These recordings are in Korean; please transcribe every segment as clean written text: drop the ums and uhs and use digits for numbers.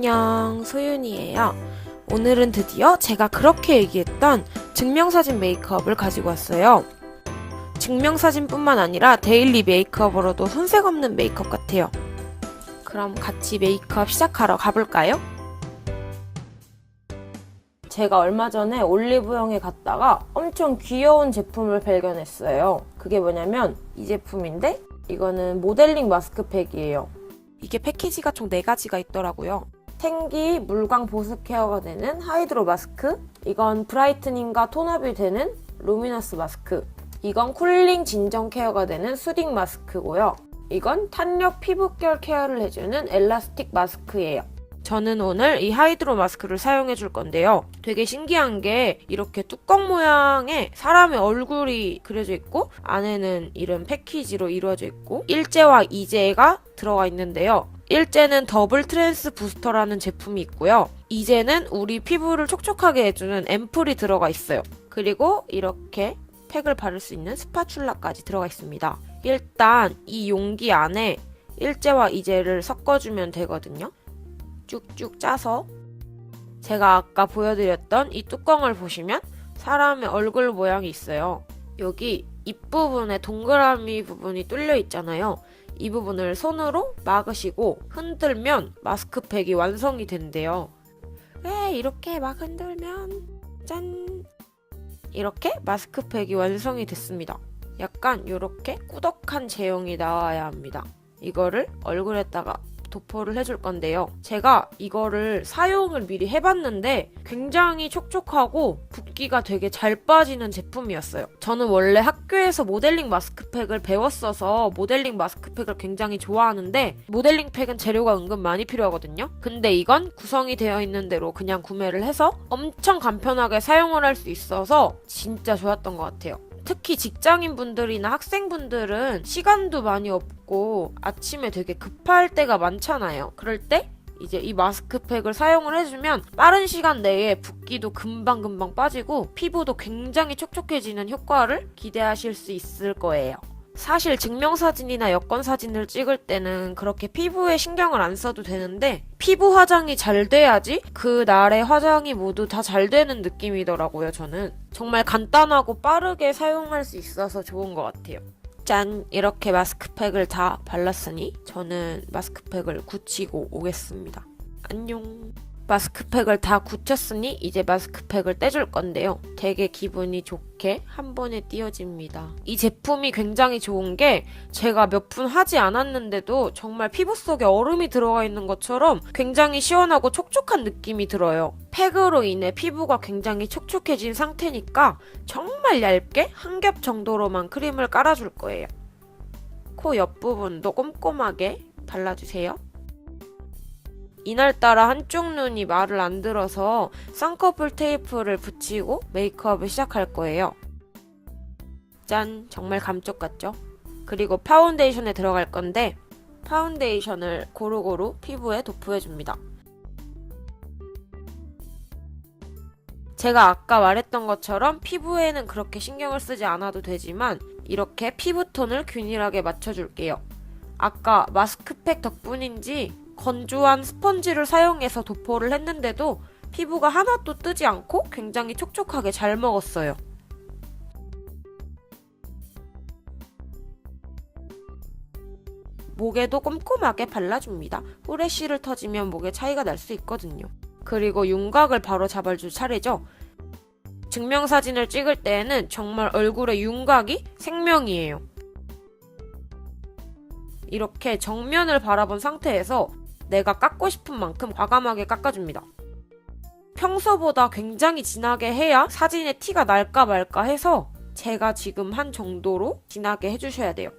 안녕, 소윤이에요. 오늘은 드디어 제가 그렇게 얘기했던 증명사진 메이크업을 가지고 왔어요. 증명사진뿐만 아니라 데일리 메이크업으로도 손색 없는 메이크업 같아요. 그럼 같이 메이크업 시작하러 가볼까요? 제가 얼마 전에 올리브영에 갔다가 엄청 귀여운 제품을 발견했어요. 그게 뭐냐면 이 제품인데 이거는 모델링 마스크팩이에요. 이게 패키지가 총 4가지가 있더라고요. 생기 물광 보습 케어가 되는 하이드로 마스크, 이건 브라이트닝과 톤업이 되는 루미너스 마스크, 이건 쿨링 진정 케어가 되는 수딩 마스크고요. 이건 탄력 피부결 케어를 해주는 엘라스틱 마스크예요. 저는 오늘 이 하이드로 마스크를 사용해 줄 건데요. 되게 신기한 게 이렇게 뚜껑 모양의 사람의 얼굴이 그려져 있고 안에는 이런 패키지로 이루어져 있고 일제와 이제가 들어가 있는데요. 일제는 더블 트랜스 부스터라는 제품이 있고요. 이제는 우리 피부를 촉촉하게 해주는 앰플이 들어가 있어요. 그리고 이렇게 팩을 바를 수 있는 스파츌라까지 들어가 있습니다. 일단 이 용기 안에 일제와 이제를 섞어주면 되거든요. 쭉쭉 짜서 제가 아까 보여드렸던 이 뚜껑을 보시면 사람의 얼굴 모양이 있어요. 여기 입부분에 동그라미 부분이 뚫려 있잖아요. 이 부분을 손으로 막으시고 흔들면 마스크팩이 완성이 된대요. 이렇게 막 흔들면 짠! 이렇게 마스크팩이 완성이 됐습니다. 약간 이렇게 꾸덕한 제형이 나와야 합니다. 이거를 얼굴에다가 도포를 해줄 건데요. 제가 이거를 사용을 미리 해봤는데 굉장히 촉촉하고 붓기가 되게 잘 빠지는 제품이었어요. 저는 원래 학교에서 모델링 마스크팩을 배웠어서 모델링 마스크팩을 굉장히 좋아하는데 모델링 팩은 재료가 은근 많이 필요하거든요. 근데 이건 구성이 되어 있는 대로 그냥 구매를 해서 엄청 간편하게 사용을 할 수 있어서 진짜 좋았던 것 같아요. 특히 직장인분들이나 학생분들은 시간도 많이 없고 아침에 되게 급할 때가 많잖아요. 그럴 때 이제 이 마스크팩을 사용을 해주면 빠른 시간 내에 붓기도 금방금방 빠지고 피부도 굉장히 촉촉해지는 효과를 기대하실 수 있을 거예요. 사실 증명사진이나 여권사진을 찍을 때는 그렇게 피부에 신경을 안 써도 되는데 피부 화장이 잘 돼야지 그 날의 화장이 모두 다 잘 되는 느낌이더라고요. 저는 정말 간단하고 빠르게 사용할 수 있어서 좋은 것 같아요. 짠! 이렇게 마스크팩을 다 발랐으니 저는 마스크팩을 굳히고 오겠습니다. 안녕! 마스크팩을 다 굳혔으니 이제 마스크팩을 떼줄 건데요. 되게 기분이 좋게 한 번에 띄어집니다. 이 제품이 굉장히 좋은 게 제가 몇 분 하지 않았는데도 정말 피부 속에 얼음이 들어가 있는 것처럼 굉장히 시원하고 촉촉한 느낌이 들어요. 팩으로 인해 피부가 굉장히 촉촉해진 상태니까 정말 얇게 한 겹 정도로만 크림을 깔아줄 거예요. 코 옆부분도 꼼꼼하게 발라주세요. 이날따라 한쪽 눈이 말을 안 들어서 쌍꺼풀 테이프를 붙이고 메이크업을 시작할 거예요. 짠! 정말 감쪽 같죠? 그리고 파운데이션에 들어갈 건데 파운데이션을 고루고루 피부에 도포해줍니다. 제가 아까 말했던 것처럼 피부에는 그렇게 신경을 쓰지 않아도 되지만 이렇게 피부톤을 균일하게 맞춰줄게요. 아까 마스크팩 덕분인지 건조한 스펀지를 사용해서 도포를 했는데도 피부가 하나도 뜨지 않고 굉장히 촉촉하게 잘 먹었어요. 목에도 꼼꼼하게 발라줍니다. 후레쉬를 터지면 목에 차이가 날 수 있거든요. 그리고 윤곽을 바로 잡아줄 차례죠. 증명사진을 찍을 때에는 정말 얼굴의 윤곽이 생명이에요. 이렇게 정면을 바라본 상태에서 내가 깎고 싶은 만큼 과감하게 깎아줍니다. 평소보다 굉장히 진하게 해야 사진에 티가 날까 말까 해서 제가 지금 한 정도로 진하게 해주셔야 돼요.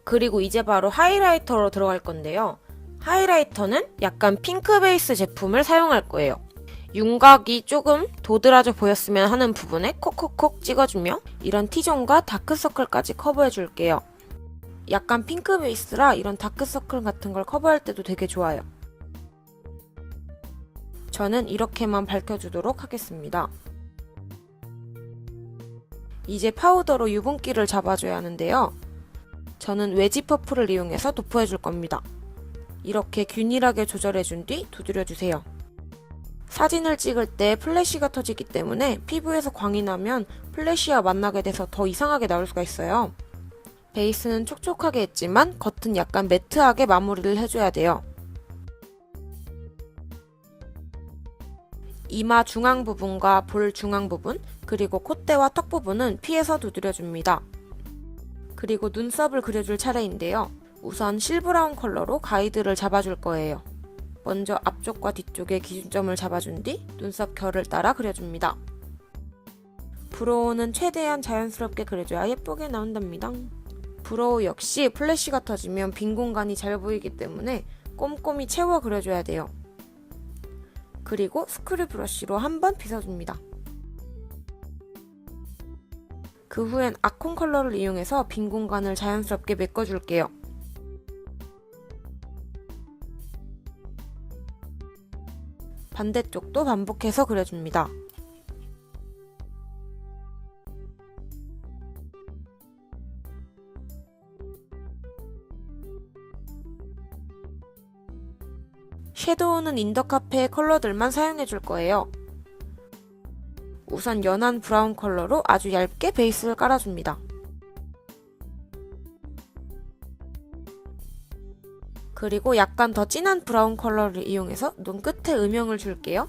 그리고 이제 바로 하이라이터로 들어갈 건데요. 하이라이터는 약간 핑크 베이스 제품을 사용할 거예요. 윤곽이 조금 도드라져 보였으면 하는 부분에 콕콕콕 찍어주며 이런 T존과 다크서클까지 커버해줄게요. 약간 핑크 베이스라 이런 다크서클 같은 걸 커버할 때도 되게 좋아요. 저는 이렇게만 밝혀주도록 하겠습니다. 이제 파우더로 유분기를 잡아줘야 하는데요. 저는 외지 퍼프를 이용해서 도포해줄 겁니다. 이렇게 균일하게 조절해준 뒤 두드려주세요. 사진을 찍을 때 플래시가 터지기 때문에 피부에서 광이 나면 플래시와 만나게 돼서 더 이상하게 나올 수가 있어요. 베이스는 촉촉하게 했지만 겉은 약간 매트하게 마무리를 해줘야 돼요. 이마 중앙 부분과 볼 중앙 부분, 그리고 콧대와 턱 부분은 피해서 두드려줍니다. 그리고 눈썹을 그려줄 차례인데요. 우선 실브라운 컬러로 가이드를 잡아줄 거예요. 먼저 앞쪽과 뒤쪽에 기준점을 잡아준 뒤 눈썹 결을 따라 그려줍니다. 브로우는 최대한 자연스럽게 그려줘야 예쁘게 나온답니다. 브로우 역시 플래시가 터지면 빈 공간이 잘 보이기 때문에 꼼꼼히 채워 그려줘야 돼요. 그리고 스크류 브러쉬로 한번 빗어줍니다. 그 후엔 아콘 컬러를 이용해서 빈 공간을 자연스럽게 메꿔줄게요. 반대쪽도 반복해서 그려줍니다. 섀도우는 인더카페의 컬러들만 사용해줄 거예요. 우선 연한 브라운 컬러로 아주 얇게 베이스를 깔아줍니다. 그리고 약간 더 진한 브라운 컬러를 이용해서 눈끝에 음영을 줄게요.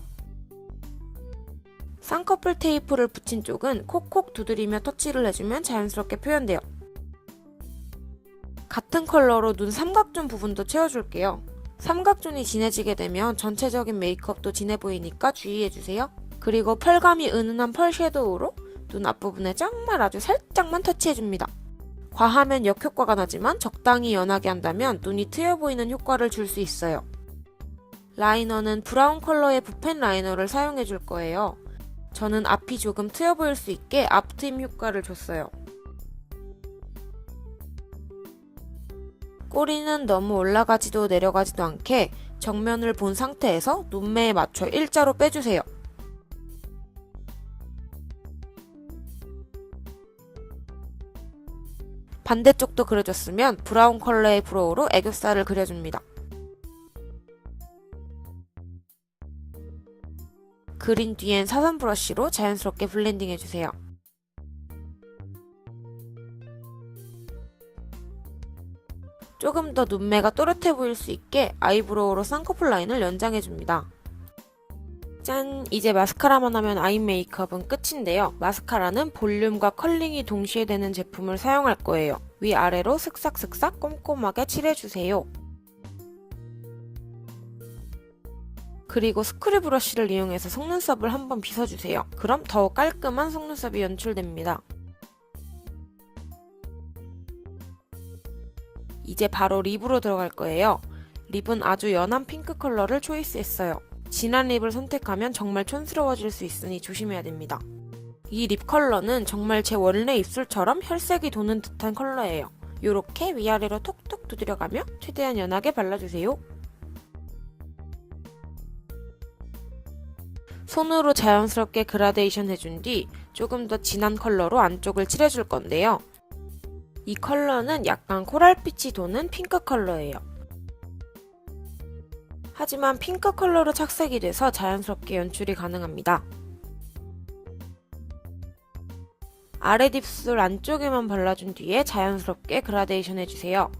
쌍꺼풀 테이프를 붙인 쪽은 콕콕 두드리며 터치를 해주면 자연스럽게 표현돼요. 같은 컬러로 눈 삼각존 부분도 채워줄게요. 삼각존이 진해지게 되면 전체적인 메이크업도 진해 보이니까 주의해주세요. 그리고 펄감이 은은한 펄 섀도우로 눈 앞부분에 정말 아주 살짝만 터치해줍니다. 과하면 역효과가 나지만 적당히 연하게 한다면 눈이 트여 보이는 효과를 줄 수 있어요. 라이너는 브라운 컬러의 붓펜 라이너를 사용해줄 거예요. 저는 앞이 조금 트여 보일 수 있게 앞트임 효과를 줬어요. 꼬리는 너무 올라가지도 내려가지도 않게 정면을 본 상태에서 눈매에 맞춰 일자로 빼주세요. 반대쪽도 그려줬으면 브라운 컬러의 브로우로 애교살을 그려줍니다. 그린 뒤엔 사선 브러쉬로 자연스럽게 블렌딩 해주세요. 조금 더 눈매가 또렷해 보일 수 있게 아이브로우로 쌍꺼풀 라인을 연장해줍니다. 짠! 이제 마스카라만 하면 아이 메이크업은 끝인데요. 마스카라는 볼륨과 컬링이 동시에 되는 제품을 사용할 거예요. 위아래로 슥싹슥싹 꼼꼼하게 칠해주세요. 그리고 스크류 브러쉬를 이용해서 속눈썹을 한번 빗어주세요. 그럼 더욱 깔끔한 속눈썹이 연출됩니다. 이제 바로 립으로 들어갈 거예요. 립은 아주 연한 핑크 컬러를 초이스했어요. 진한 립을 선택하면 정말 촌스러워질 수 있으니 조심해야 됩니다. 이 립 컬러는 정말 제 원래 입술처럼 혈색이 도는 듯한 컬러예요. 요렇게 위아래로 톡톡 두드려가며 최대한 연하게 발라주세요. 손으로 자연스럽게 그라데이션 해준 뒤 조금 더 진한 컬러로 안쪽을 칠해줄 건데요. 이 컬러는 약간 코랄빛이 도는 핑크 컬러예요. 하지만 핑크 컬러로 착색이 돼서 자연스럽게 연출이 가능합니다. 아랫입술 안쪽에만 발라준 뒤에 자연스럽게 그라데이션 해주세요.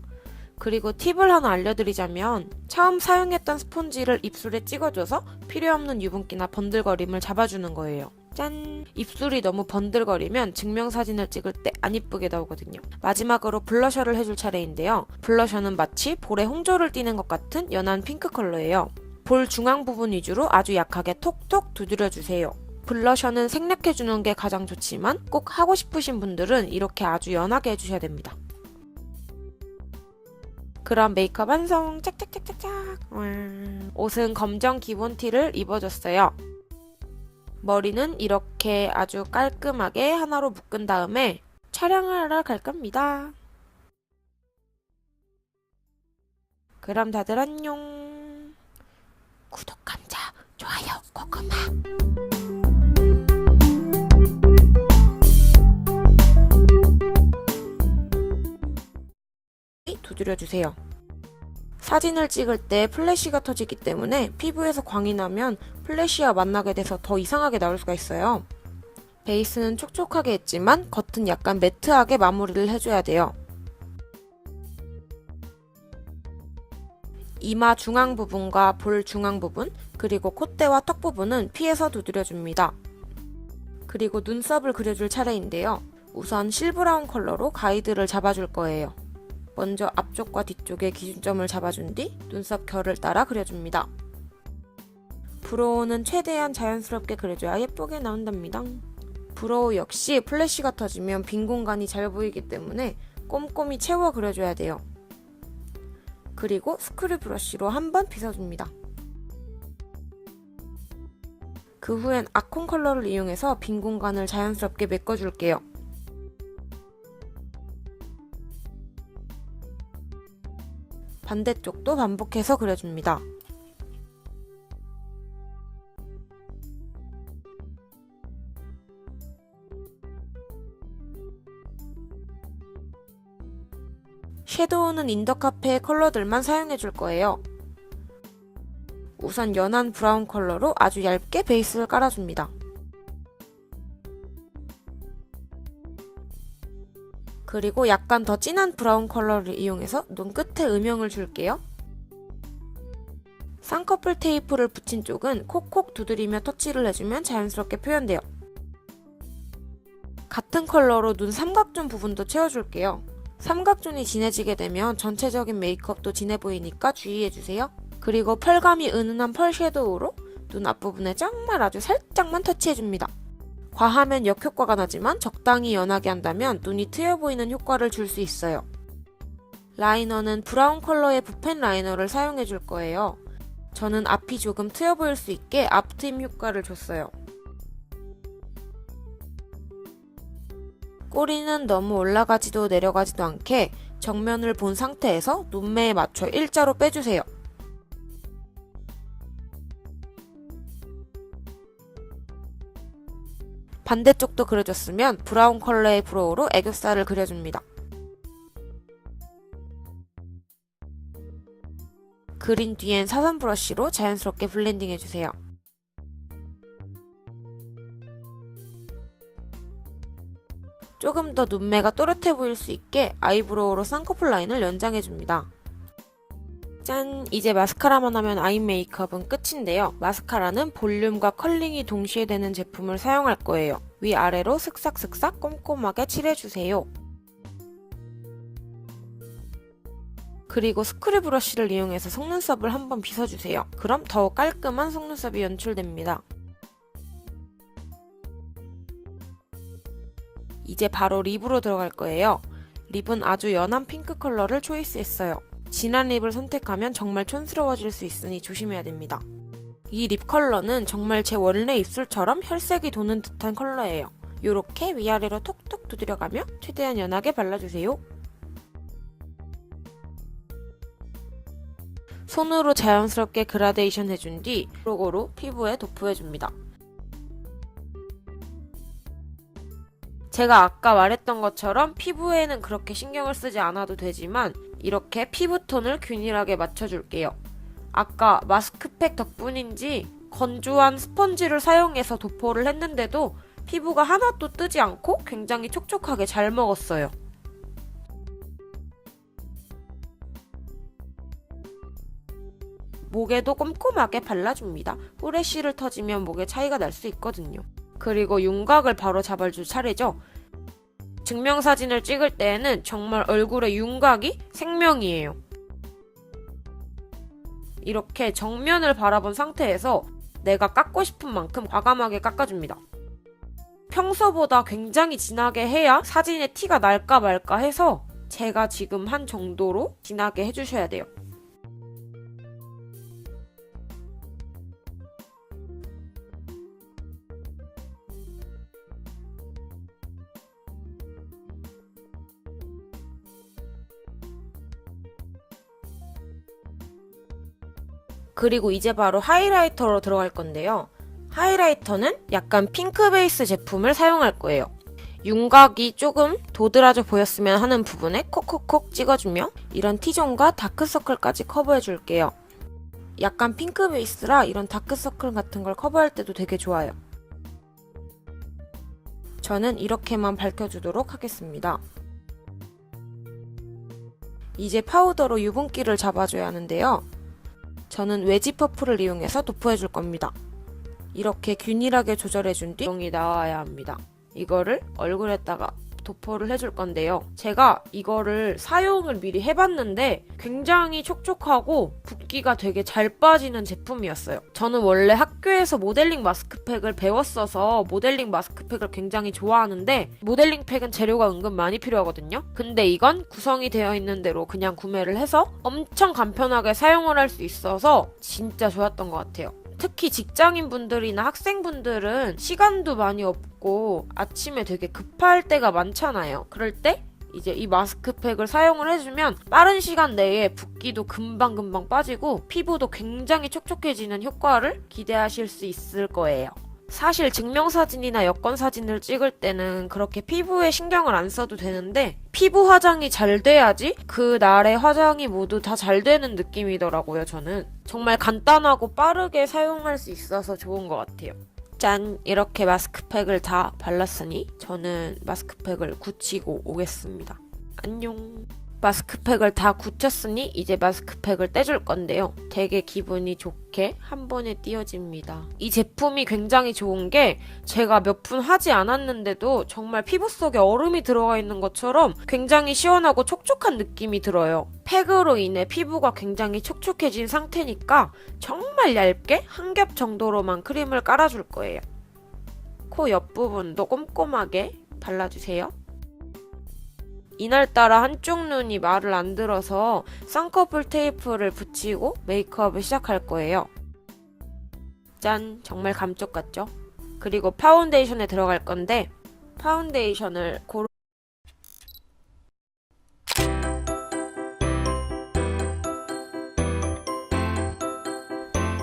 그리고 팁을 하나 알려드리자면 처음 사용했던 스폰지를 입술에 찍어줘서 필요없는 유분기나 번들거림을 잡아주는 거예요. 짠! 입술이 너무 번들거리면 증명사진을 찍을 때 안 이쁘게 나오거든요. 마지막으로 블러셔를 해줄 차례인데요. 블러셔는 마치 볼에 홍조를 띠는 것 같은 연한 핑크 컬러예요. 볼 중앙 부분 위주로 아주 약하게 톡톡 두드려주세요. 블러셔는 생략해주는 게 가장 좋지만 꼭 하고 싶으신 분들은 이렇게 아주 연하게 해주셔야 됩니다. 그럼 메이크업 완성! 짝짝짝짝짝! 옷은 검정 기본 티를 입어줬어요. 머리는 이렇게 아주 깔끔하게 하나로 묶은 다음에 촬영을 하러 갈 겁니다. 그럼 다들 안녕. 구독, 감자, 좋아요, 고구마. 두드려주세요. 사진을 찍을 때 플래시가 터지기 때문에 피부에서 광이 나면 플래시와 만나게 돼서 더 이상하게 나올 수가 있어요. 베이스는 촉촉하게 했지만 겉은 약간 매트하게 마무리를 해줘야 돼요. 이마 중앙 부분과 볼 중앙 부분, 그리고 콧대와 턱 부분은 피해서 두드려줍니다. 그리고 눈썹을 그려줄 차례인데요. 우선 실브라운 컬러로 가이드를 잡아줄 거예요. 먼저 앞쪽과 뒤쪽에 기준점을 잡아준 뒤 눈썹 결을 따라 그려줍니다. 브로우는 최대한 자연스럽게 그려줘야 예쁘게 나온답니다. 브로우 역시 플래시가 터지면 빈 공간이 잘 보이기 때문에 꼼꼼히 채워 그려줘야 돼요. 그리고 스크류 브러쉬로 한번 빗어줍니다. 그 후엔 아콘 컬러를 이용해서 빈 공간을 자연스럽게 메꿔줄게요. 반대쪽도 반복해서 그려줍니다. 섀도우는 인더카페의 컬러들만 사용해줄 거예요. 우선 연한 브라운 컬러로 아주 얇게 베이스를 깔아줍니다. 그리고 약간 더 진한 브라운 컬러를 이용해서 눈끝에 음영을 줄게요. 쌍꺼풀 테이프를 붙인 쪽은 콕콕 두드리며 터치를 해주면 자연스럽게 표현돼요. 같은 컬러로 눈 삼각존 부분도 채워줄게요. 삼각존이 진해지게 되면 전체적인 메이크업도 진해 보이니까 주의해주세요. 그리고 펄감이 은은한 펄 섀도우로 눈 앞부분에 정말 아주 살짝만 터치해줍니다. 과하면 역효과가 나지만 적당히 연하게 한다면 눈이 트여 보이는 효과를 줄 수 있어요. 라이너는 브라운 컬러의 붓펜 라이너를 사용해줄 거예요. 저는 앞이 조금 트여 보일 수 있게 앞트임 효과를 줬어요. 꼬리는 너무 올라가지도 내려가지도 않게 정면을 본 상태에서 눈매에 맞춰 일자로 빼주세요. 반대쪽도 그려줬으면 브라운 컬러의 브로우로 애교살을 그려줍니다. 그린 뒤엔 사선 브러쉬로 자연스럽게 블렌딩 해주세요. 조금 더 눈매가 또렷해 보일 수 있게 아이브로우로 쌍꺼풀 라인을 연장해줍니다. 짠! 이제 마스카라만 하면 아이 메이크업은 끝인데요. 마스카라는 볼륨과 컬링이 동시에 되는 제품을 사용할 거예요. 위아래로 슥싹슥싹 꼼꼼하게 칠해주세요. 그리고 스크류 브러쉬를 이용해서 속눈썹을 한번 빗어주세요. 그럼 더욱 깔끔한 속눈썹이 연출됩니다. 이제 바로 립으로 들어갈 거예요. 립은 아주 연한 핑크 컬러를 초이스했어요. 진한 립을 선택하면 정말 촌스러워질 수 있으니 조심해야 됩니다. 이 립 컬러는 정말 제 원래 입술처럼 혈색이 도는 듯한 컬러예요. 요렇게 위아래로 톡톡 두드려가며 최대한 연하게 발라주세요. 손으로 자연스럽게 그라데이션 해준 뒤 고루 피부에 도포해줍니다. 제가 아까 말했던 것처럼 피부에는 그렇게 신경을 쓰지 않아도 되지만 이렇게 피부톤을 균일하게 맞춰줄게요. 아까 마스크팩 덕분인지 건조한 스펀지를 사용해서 도포를 했는데도 피부가 하나도 뜨지 않고 굉장히 촉촉하게 잘 먹었어요. 목에도 꼼꼼하게 발라줍니다. 후레쉬를 터지면 목에 차이가 날 수 있거든요. 그리고 윤곽을 바로 잡아줄 차례죠. 증명사진을 찍을 때에는 정말 얼굴의 윤곽이 생명이에요. 이렇게 정면을 바라본 상태에서 내가 깎고 싶은 만큼 과감하게 깎아줍니다. 평소보다 굉장히 진하게 해야 사진에 티가 날까 말까 해서 제가 지금 한 정도로 진하게 해주셔야 돼요. 그리고 이제 바로 하이라이터로 들어갈 건데요. 하이라이터는 약간 핑크 베이스 제품을 사용할 거예요. 윤곽이 조금 도드라져 보였으면 하는 부분에 콕콕콕 찍어주며 이런 T존과 다크서클까지 커버해 줄게요. 약간 핑크 베이스라 이런 다크서클 같은 걸 커버할 때도 되게 좋아요. 저는 이렇게만 밝혀주도록 하겠습니다. 이제 파우더로 유분기를 잡아줘야 하는데요. 저는 웨지 퍼프를 이용해서 도포해줄 겁니다. 이렇게 균일하게 조절해준 뒤 용이 나와야 합니다. 이거를 얼굴에다가 도포를 해줄 건데요. 제가 이거를 사용을 미리 해봤는데 굉장히 촉촉하고 붓기가 되게 잘 빠지는 제품이었어요. 저는 원래 학교에서 모델링 마스크팩을 배웠어서 모델링 마스크팩을 굉장히 좋아하는데 모델링 팩은 재료가 은근 많이 필요하거든요. 근데 이건 구성이 되어 있는 대로 그냥 구매를 해서 엄청 간편하게 사용을 할 수 있어서 진짜 좋았던 것 같아요. 특히 직장인분들이나 학생분들은 시간도 많이 없고 아침에 되게 급할 때가 많잖아요. 그럴 때 이제 이 마스크팩을 사용을 해주면 빠른 시간 내에 붓기도 금방금방 빠지고 피부도 굉장히 촉촉해지는 효과를 기대하실 수 있을 거예요. 사실 증명사진이나 여권사진을 찍을 때는 그렇게 피부에 신경을 안 써도 되는데 피부 화장이 잘 돼야지 그 날의 화장이 모두 다 잘 되는 느낌이더라고요. 저는 정말 간단하고 빠르게 사용할 수 있어서 좋은 것 같아요. 짠! 이렇게 마스크팩을 다 발랐으니 저는 마스크팩을 굳히고 오겠습니다. 안녕! 마스크팩을 다 굳혔으니 이제 마스크팩을 떼줄 건데요. 되게 기분이 좋게 한 번에 띄어집니다. 이 제품이 굉장히 좋은 게 제가 몇 분 하지 않았는데도 정말 피부 속에 얼음이 들어가 있는 것처럼 굉장히 시원하고 촉촉한 느낌이 들어요. 팩으로 인해 피부가 굉장히 촉촉해진 상태니까 정말 얇게 한 겹 정도로만 크림을 깔아줄 거예요. 코 옆부분도 꼼꼼하게 발라주세요. 이날따라 한쪽 눈이 말을 안 들어서 쌍꺼풀 테이프를 붙이고 메이크업을 시작할 거예요. 짠! 정말 감쪽 같죠? 그리고 파운데이션에 들어갈 건데 파운데이션을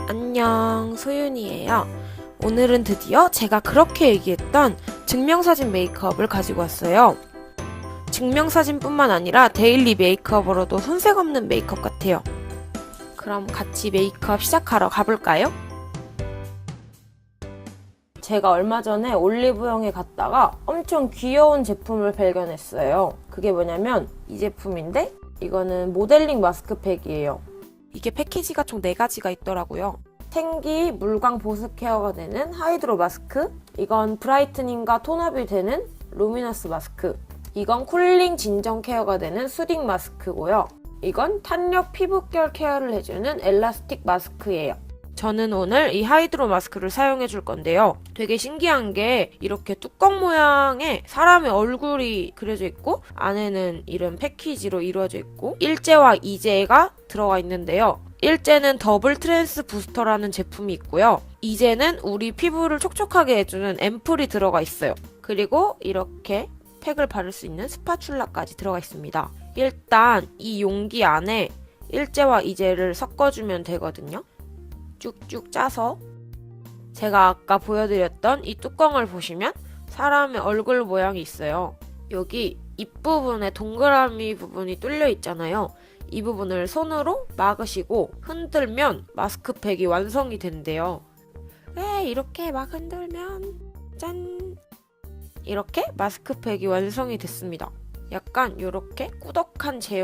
안녕, 소윤이에요. 오늘은 드디어 제가 그렇게 얘기했던 증명사진 메이크업을 가지고 왔어요. 증명사진뿐만 아니라 데일리 메이크업으로도 손색 없는 메이크업 같아요. 그럼 같이 메이크업 시작하러 가볼까요? 제가 얼마 전에 올리브영에 갔다가 엄청 귀여운 제품을 발견했어요. 그게 뭐냐면 이 제품인데 이거는 모델링 마스크팩이에요. 이게 패키지가 총 4가지가 있더라고요. 생기 물광 보습 케어가 되는 하이드로 마스크, 이건 브라이트닝과 톤업이 되는 루미너스 마스크, 이건 쿨링 진정 케어가 되는 수딩 마스크고요. 이건 탄력 피부결 케어를 해주는 엘라스틱 마스크예요. 저는 오늘 이 하이드로 마스크를 사용해 줄 건데요. 되게 신기한 게 이렇게 뚜껑 모양의 사람의 얼굴이 그려져 있고 안에는 이런 패키지로 이루어져 있고 일제와 이제가 들어가 있는데요. 일제는 더블 트랜스 부스터라는 제품이 있고요. 이제는 우리 피부를 촉촉하게 해주는 앰플이 들어가 있어요. 그리고 이렇게 팩을 바를 수 있는 스파츌라까지 들어가 있습니다. 일단 이 용기 안에 일제와 이제를 섞어주면 되거든요. 쭉쭉 짜서 제가 아까 보여드렸던 이 뚜껑을 보시면 사람의 얼굴 모양이 있어요. 여기 입부분에 동그라미 부분이 뚫려 있잖아요. 이 부분을 손으로 막으시고 흔들면 마스크팩이 완성이 된대요. 이렇게 막 흔들면 짠! 이렇게 마스크팩이 완성이 됐습니다. 약간 이렇게 꾸덕한 제형